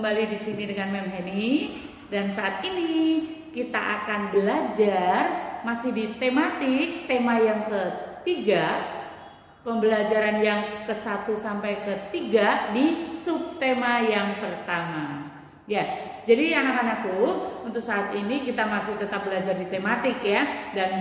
kembali di sini dengan Mem Heni dan saat ini kita akan belajar masih di tema yang ketiga, pembelajaran yang ke-1 sampai ke-3 di subtema yang pertama. Ya, jadi anak-anakku, untuk saat ini kita masih tetap belajar di tematik ya, dan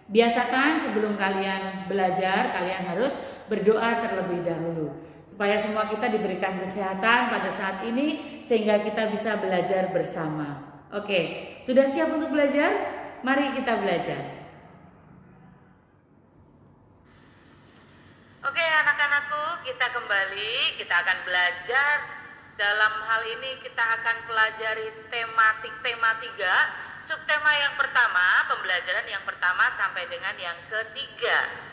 biasakan sebelum kalian belajar, kalian harus berdoa terlebih dahulu supaya semua kita diberikan kesehatan pada saat ini sehingga kita bisa belajar bersama. Oke, sudah siap untuk belajar? Mari kita belajar. Oke anak-anakku, kita kembali, kita akan belajar. Dalam hal ini kita akan pelajari tema 3, subtema yang pertama, pembelajaran yang pertama sampai dengan yang ketiga.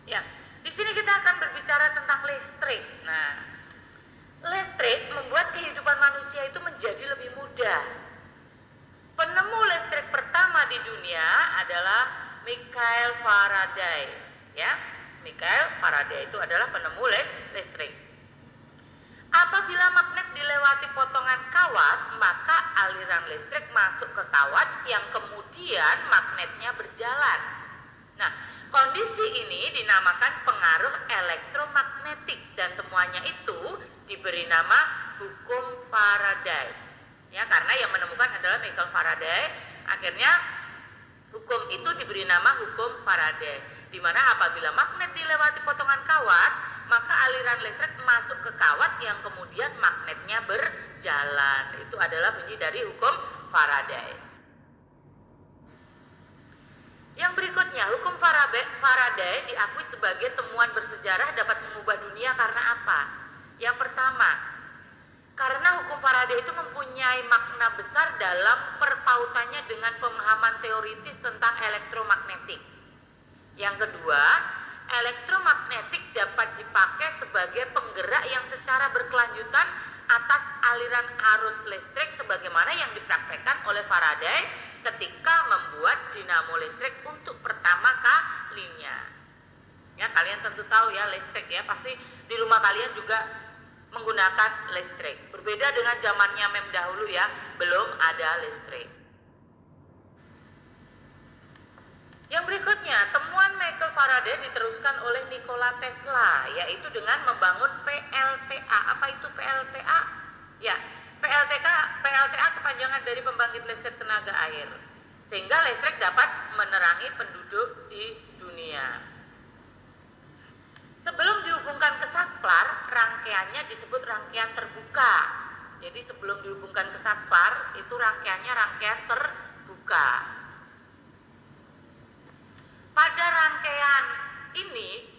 Ya, di sini kita akan berbicara tentang listrik. Nah, listrik membuat kehidupan manusia itu menjadi lebih mudah. Penemu listrik pertama di dunia adalah Michael Faraday. Ya, Michael Faraday itu adalah penemu listrik. Apabila magnet dilewati potongan kawat, maka aliran listrik masuk ke kawat yang kemudian magnetnya berjalan. Nah, kondisi ini dinamakan pengaruh elektromagnetik dan temuannya itu diberi nama hukum Faraday. Ya, karena yang menemukan adalah Michael Faraday, akhirnya hukum itu diberi nama hukum Faraday, di mana apabila magnet dilewati potongan kawat, maka aliran listrik masuk ke kawat yang kemudian magnetnya berjalan. Itu adalah bunyi dari hukum Faraday. Yang berikutnya, hukum Faraday diakui sebagai temuan bersejarah dapat mengubah dunia karena apa? Yang pertama, karena hukum Faraday itu mempunyai makna besar dalam perpautannya dengan pemahaman teoritis tentang elektromagnetik. Yang kedua, elektromagnetik dapat dipakai sebagai penggerak yang secara berkelanjutan atas aliran arus listrik sebagaimana yang dipraktekkan oleh Faraday ketika membuat dinamo listrik untuk pertama kalinya. Ya, kalian tentu tahu ya listrik ya, pasti di rumah kalian juga menggunakan listrik. Berbeda dengan zamannya Mem dahulu ya, belum ada listrik. Yang berikutnya, temuan Michael Faraday diteruskan oleh Nikola Tesla, yaitu dengan membangun PLTA. Apa itu PLTA? Ya, PLTA kepanjangan dari pembangkit listrik tenaga air, sehingga listrik dapat menerangi penduduk di dunia. Sebelum dihubungkan ke saklar, rangkaiannya disebut rangkaian terbuka. Jadi sebelum dihubungkan ke saklar, itu rangkaiannya rangkaian terbuka. Pada rangkaian ini,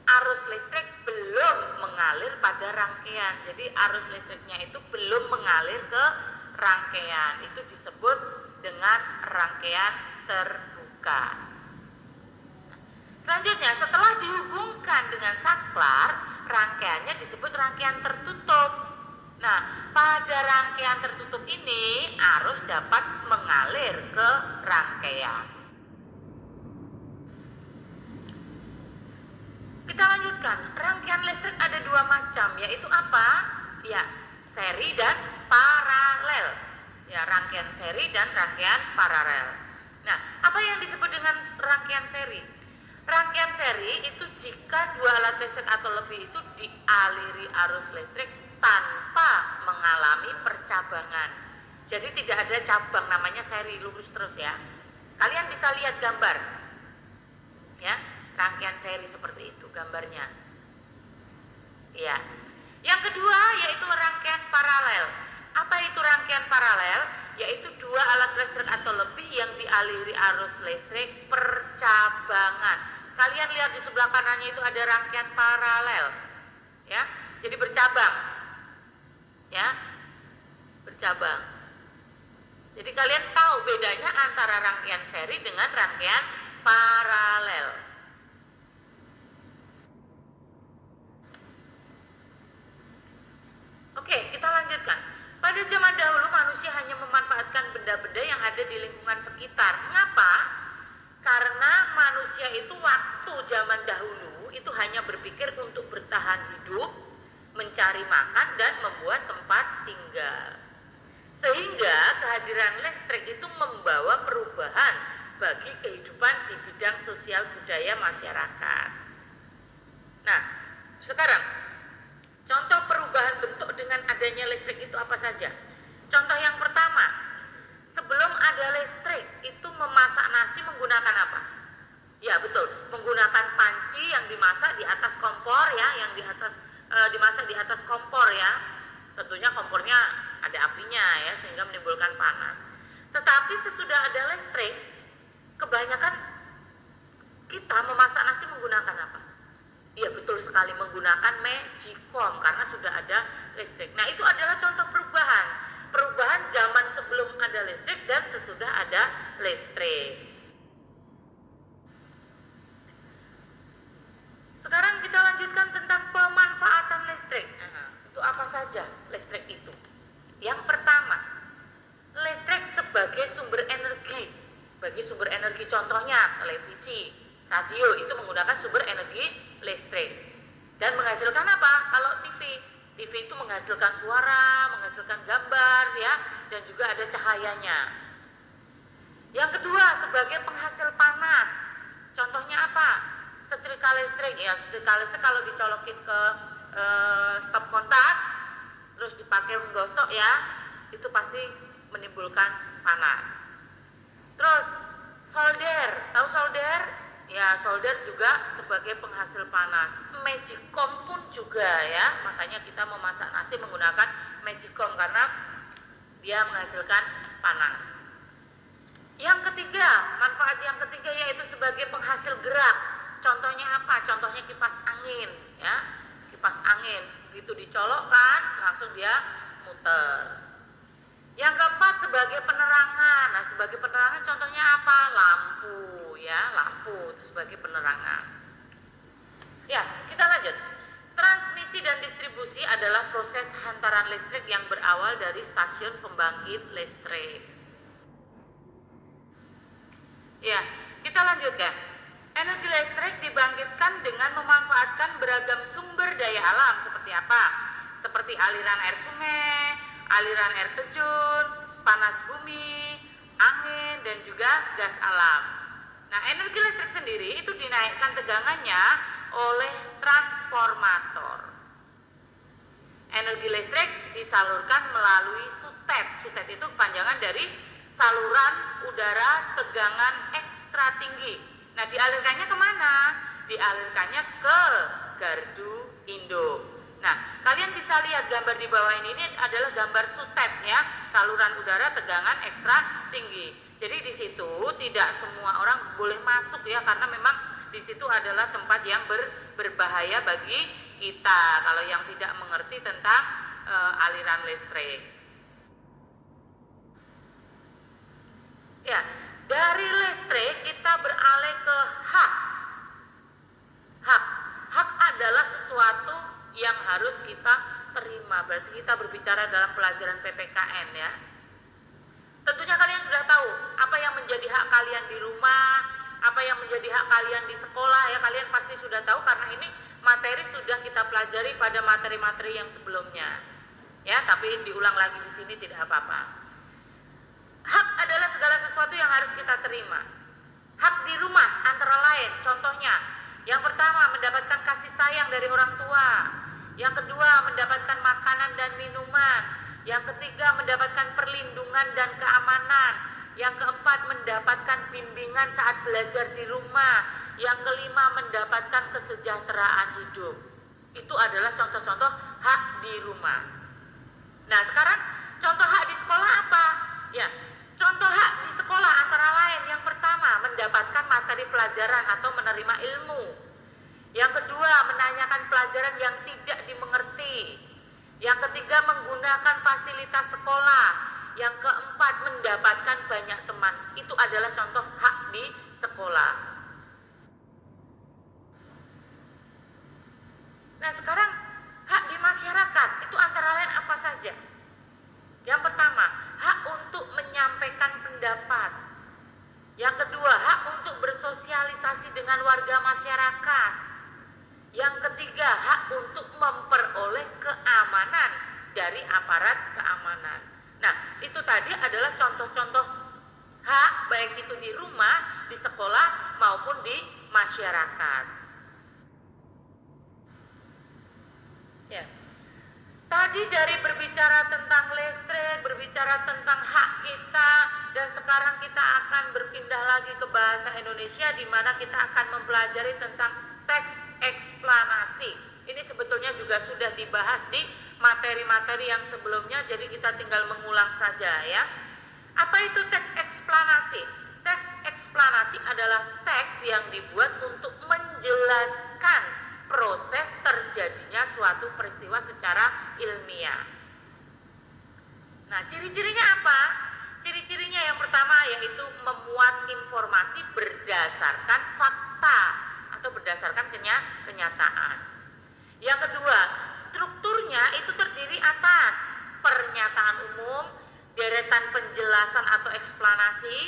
arus listrik belum mengalir pada rangkaian. Jadi arus listriknya itu belum mengalir ke rangkaian. Itu disebut dengan rangkaian terbuka. Selanjutnya, setelah dihubungkan dengan saklar, rangkaiannya disebut rangkaian tertutup. Nah, pada rangkaian tertutup ini, arus dapat mengalir ke rangkaian. Kita lanjutkan, rangkaian listrik ada dua macam, yaitu apa? Ya, seri dan paralel. Ya, rangkaian seri dan rangkaian paralel. Nah, apa yang disebut dengan rangkaian seri? Rangkaian seri itu jika dua alat listrik atau lebih itu dialiri arus listrik tanpa mengalami percabangan. Jadi tidak ada cabang, namanya seri, lurus terus ya. Kalian bisa lihat gambar. Ya. Rangkaian seri seperti itu gambarnya. Ya. Yang kedua yaitu rangkaian paralel. Apa itu rangkaian paralel? Yaitu dua alat listrik atau lebih yang dialiri arus listrik percabangan. Kalian lihat di sebelah kanannya itu ada rangkaian paralel. Ya. Jadi bercabang. Ya. Bercabang. Jadi kalian tahu bedanya antara rangkaian seri dengan rangkaian paralel. Oke, kita lanjutkan. Pada zaman dahulu manusia hanya memanfaatkan benda-benda yang ada di lingkungan sekitar. Mengapa? Karena manusia itu waktu zaman dahulu itu hanya berpikir untuk bertahan hidup, mencari makan dan membuat tempat tinggal. Sehingga kehadiran listrik itu membawa perubahan bagi kehidupan di bidang sosial budaya masyarakat. Nah, sekarang contoh perubahan bentuk dengan adanya listrik itu apa saja? Contoh yang pertama, sebelum ada listrik itu memasak nasi menggunakan apa? Ya betul, menggunakan panci yang dimasak di atas kompor ya, yang dimasak di atas kompor ya. Tentunya kompornya ada apinya ya, sehingga menimbulkan panas. Tetapi sesudah ada listrik, kebanyakan kita memasak nasi menggunakan apa? Iya betul sekali, menggunakan magicom karena sudah ada listrik. Nah itu adalah contoh perubahan zaman sebelum ada listrik dan sesudah ada listrik. Sekarang kita lanjutkan tentang pemanfaatan listrik. Itu apa saja listrik itu? Yang pertama, listrik sebagai sumber energi. Bagi sumber energi contohnya televisi, radio itu menggunakan sumber energi listrik. Dan menghasilkan apa? Kalau TV itu menghasilkan suara, menghasilkan gambar ya, dan juga ada cahayanya. Yang kedua, sebagai penghasil panas. Contohnya apa? Setrika listrik ya, setrika listrik kalau dicolokin ke stop kontak terus dipakai menggosok ya, itu pasti menimbulkan panas. Terus solder, tahu solder? Ya, solder juga sebagai penghasil panas. Magicom pun juga ya, makanya kita memasak nasi menggunakan magicom karena dia menghasilkan panas. Yang ketiga, manfaat yang ketiga yaitu sebagai penghasil gerak. Contohnya apa? Contohnya kipas angin ya. Kipas angin begitu dicolokkan langsung dia muter. Yang keempat sebagai penerangan. Nah, sebagai penerangan contohnya apa? Lampu ya, lampu itu sebagai penerangan. Ya, kita lanjut. Transmisi dan distribusi adalah proses hantaran listrik yang berawal dari stasiun pembangkit listrik. Ya, kita lanjutkan. Energi listrik dibangkitkan dengan memanfaatkan beragam sumber daya alam seperti apa? Seperti aliran air sungai, aliran air terjun, panas bumi, angin, dan juga gas alam. Nah, energi listrik sendiri itu dinaikkan tegangannya oleh transformator. Energi listrik disalurkan melalui sutet. Sutet itu kepanjangan dari saluran udara tegangan ekstra tinggi. Nah, dialirkannya kemana? Dialirkannya ke gardu induk. Nah, kalian bisa lihat gambar di bawah ini adalah gambar sutet ya, saluran udara tegangan ekstra tinggi. Jadi di situ tidak semua orang boleh masuk ya, karena memang di situ adalah tempat yang berbahaya bagi kita kalau yang tidak mengerti tentang aliran listrik. Ya, dari listrik kita beralih ke hak. Hak adalah sesuatu yang harus kita terima. Berarti kita berbicara dalam pelajaran PPKN ya. Tentunya kalian sudah tahu apa yang menjadi hak kalian di rumah, apa yang menjadi hak kalian di sekolah ya. Kalian pasti sudah tahu karena ini materi sudah kita pelajari pada materi-materi yang sebelumnya. Ya, tapi diulang lagi di sini tidak apa-apa. Hak adalah segala sesuatu yang harus kita terima. Hak di rumah antara lain, contohnya, yang pertama mendapatkan kasih sayang dari orang tua, yang kedua mendapatkan makanan dan minuman, yang ketiga mendapatkan perlindungan dan keamanan, yang keempat mendapatkan bimbingan saat belajar di rumah, yang kelima mendapatkan kesejahteraan hidup. Itu adalah contoh-contoh hak di rumah. Nah, sekarang contoh hak di sekolah apa? Ya, contoh hak di sekolah antara lain yang pertama mendapatkan materi pelajaran atau menerima ilmu. Yang kedua menanyakan pelajaran yang tidak dimengerti. Yang ketiga menggunakan fasilitas sekolah. Yang keempat mendapatkan banyak teman. Itu adalah contoh hak di sekolah. Nah, sekarang hak di masyarakat itu antara lain apa saja? Yang pertama, hak untuk menyampaikan pendapat. Yang kedua, hak untuk bersosialisasi dengan warga masyarakat. Yang ketiga, hak untuk memperoleh keamanan dari aparat keamanan. Nah, itu tadi adalah contoh-contoh hak, baik itu di rumah, di sekolah, maupun di masyarakat. Ya. Tadi dari berbicara tentang listrik, berbicara tentang hak kita, dan sekarang kita akan berpindah lagi ke bahasa Indonesia, di mana kita akan mempelajari tentang teks eksplanasi. Ini sebetulnya juga sudah dibahas di materi-materi yang sebelumnya, jadi kita tinggal mengulang saja ya. Apa itu teks eksplanasi? Teks eksplanasi adalah teks yang dibuat untuk menjelaskan proses terjadinya suatu peristiwa secara ilmiah. Nah, ciri-cirinya apa? Ciri-cirinya yang pertama yaitu memuat informasi berdasarkan fakta atau berdasarkan kenyataan. Yang kedua, strukturnya itu terdiri atas pernyataan umum, deretan penjelasan atau eksplanasi,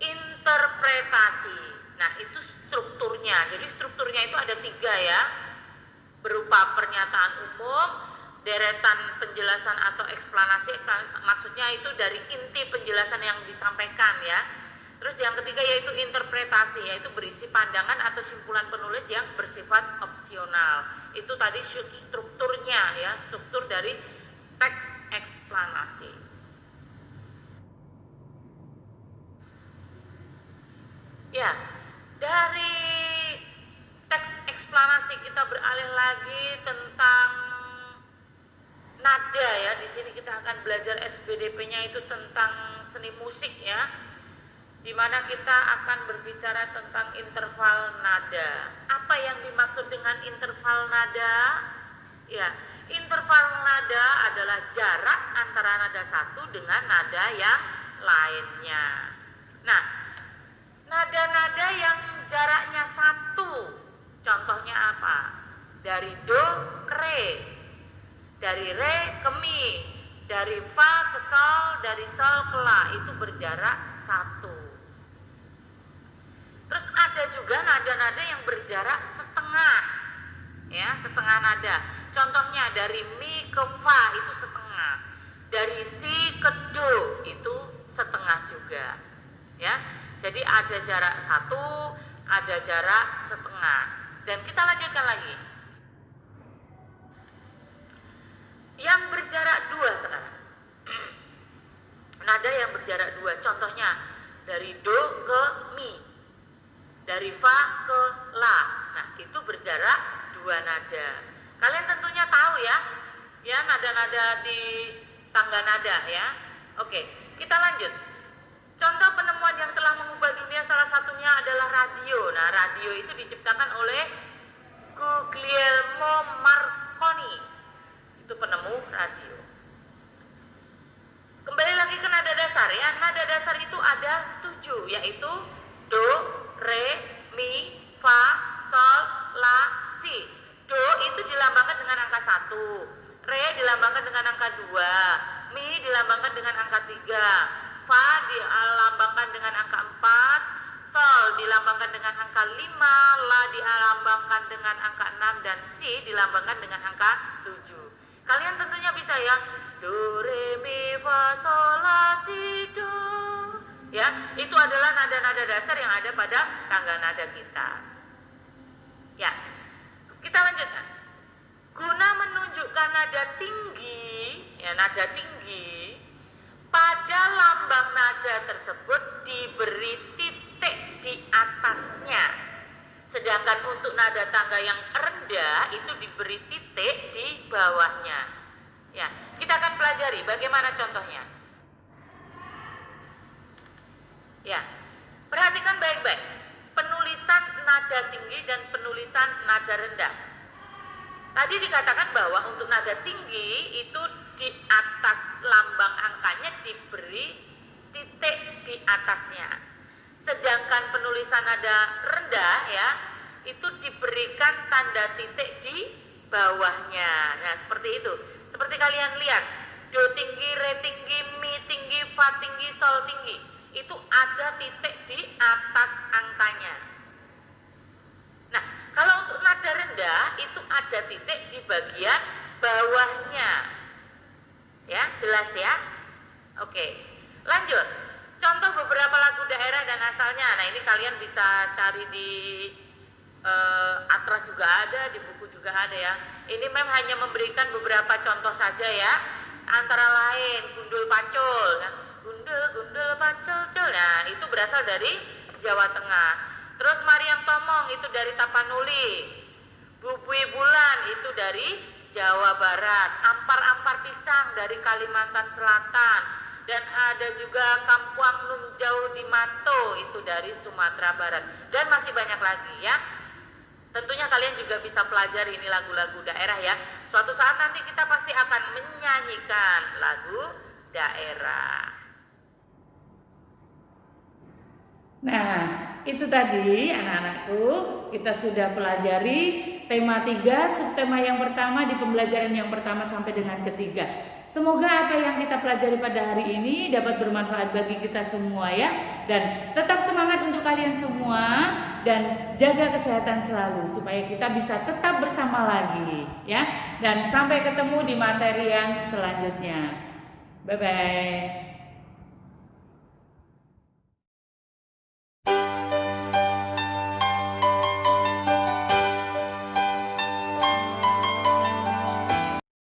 interpretasi. Nah, itu strukturnya. Jadi strukturnya itu ada 3 ya, berupa pernyataan umum, deretan penjelasan atau eksplanasi. Maksudnya itu dari inti penjelasan yang disampaikan ya. Terus yang ketiga yaitu interpretasi, yaitu berisi pandangan atau simpulan penulis yang bersifat opsional. Itu tadi strukturnya ya, struktur dari teks eksplanasi. Ya, dari teks eksplanasi kita beralih lagi tentang nada ya. Di sini kita akan belajar SBDP-nya itu tentang seni musik ya, di mana kita akan berbicara tentang interval nada. Apa yang dimaksud dengan interval nada? Ya, interval nada adalah jarak antara nada satu dengan nada yang lainnya. Nah, nada-nada yang jaraknya satu, contohnya apa? Dari do ke re, dari re ke mi, dari fa ke sol, dari sol ke la, itu berjarak satu. Terus ada juga nada-nada yang berjarak setengah, ya, setengah nada. Contohnya dari mi ke fa itu setengah, dari si ke do itu setengah juga, ya. Jadi ada jarak satu, ada jarak setengah. Dan kita lanjutkan lagi. Yang berjarak 2 sekarang. Nada yang berjarak 2, contohnya dari do ke mi, dari fa ke la. Nah, itu berjarak 2 nada. Kalian tentunya tahu ya, ya nada-nada di tangga nada ya. Oke, kita lanjut. Contoh penemuan yang telah mengubah dunia salah satunya adalah radio. Nah, radio itu diciptakan oleh Guglielmo Marconi. Itu penemu radio. Kembali lagi ke nada dasar ya. Nada dasar itu ada 7, yaitu do, re, mi, fa, sol, la, si. Do itu dilambangkan dengan angka 1, re dilambangkan dengan angka 2, mi dilambangkan dengan angka 3, fa dilambangkan dengan angka 4, sol dilambangkan dengan angka 5, la dilambangkan dengan angka 6, dan si dilambangkan dengan angka 7. Kalian tentunya bisa ya, do, re, mi, fa, sol, la, si, do. Ya, itu adalah nada-nada dasar yang ada pada tangga nada kita. Ya, kita lanjutkan. Guna menunjukkan nada tinggi, ya nada tinggi, pada lambang nada tersebut diberi titik di atasnya. Sedangkan untuk nada tangga yang rendah itu diberi titik di bawahnya. Ya, kita akan pelajari bagaimana contohnya. Ya, perhatikan baik-baik penulisan nada tinggi dan penulisan nada rendah. Tadi dikatakan bahwa untuk nada tinggi itu di atas lambang angkanya diberi titik di atasnya. Sedangkan penulisan nada rendah ya, itu diberikan tanda titik di bawahnya. Nah, seperti itu. Seperti kalian lihat, do tinggi, re tinggi, mi tinggi, fa tinggi, sol tinggi. Itu ada titik di atas angkanya. Nah, kalau untuk nada rendah saja itu ada titik di bagian bawahnya. Ya, jelas ya? Oke, lanjut. Contoh beberapa lagu daerah dan asalnya. Nah, ini kalian bisa cari di Atlas juga ada, di buku juga ada ya. Ini Mem hanya memberikan beberapa contoh saja ya. Antara lain Gundul Pacul. Nah, Gundul, Gundul Pacul, Cul. Nah, itu berasal dari Jawa Tengah. Terus Mariam Tomong itu dari Tapanuli. Bubui Bulan itu dari Jawa Barat. Ampar-ampar pisang dari Kalimantan Selatan. Dan ada juga Kampuang Nunjau di Mato itu dari Sumatera Barat. Dan masih banyak lagi ya. Tentunya kalian juga bisa pelajari ini lagu-lagu daerah ya. Suatu saat nanti kita pasti akan menyanyikan lagu daerah. Nah, itu tadi anak-anakku, kita sudah pelajari tema 3, subtema yang pertama di pembelajaran yang pertama sampai dengan ketiga. Semoga apa yang kita pelajari pada hari ini dapat bermanfaat bagi kita semua ya. Dan tetap semangat untuk kalian semua dan jaga kesehatan selalu supaya kita bisa tetap bersama lagi ya. Dan sampai ketemu di materi yang selanjutnya. Bye bye.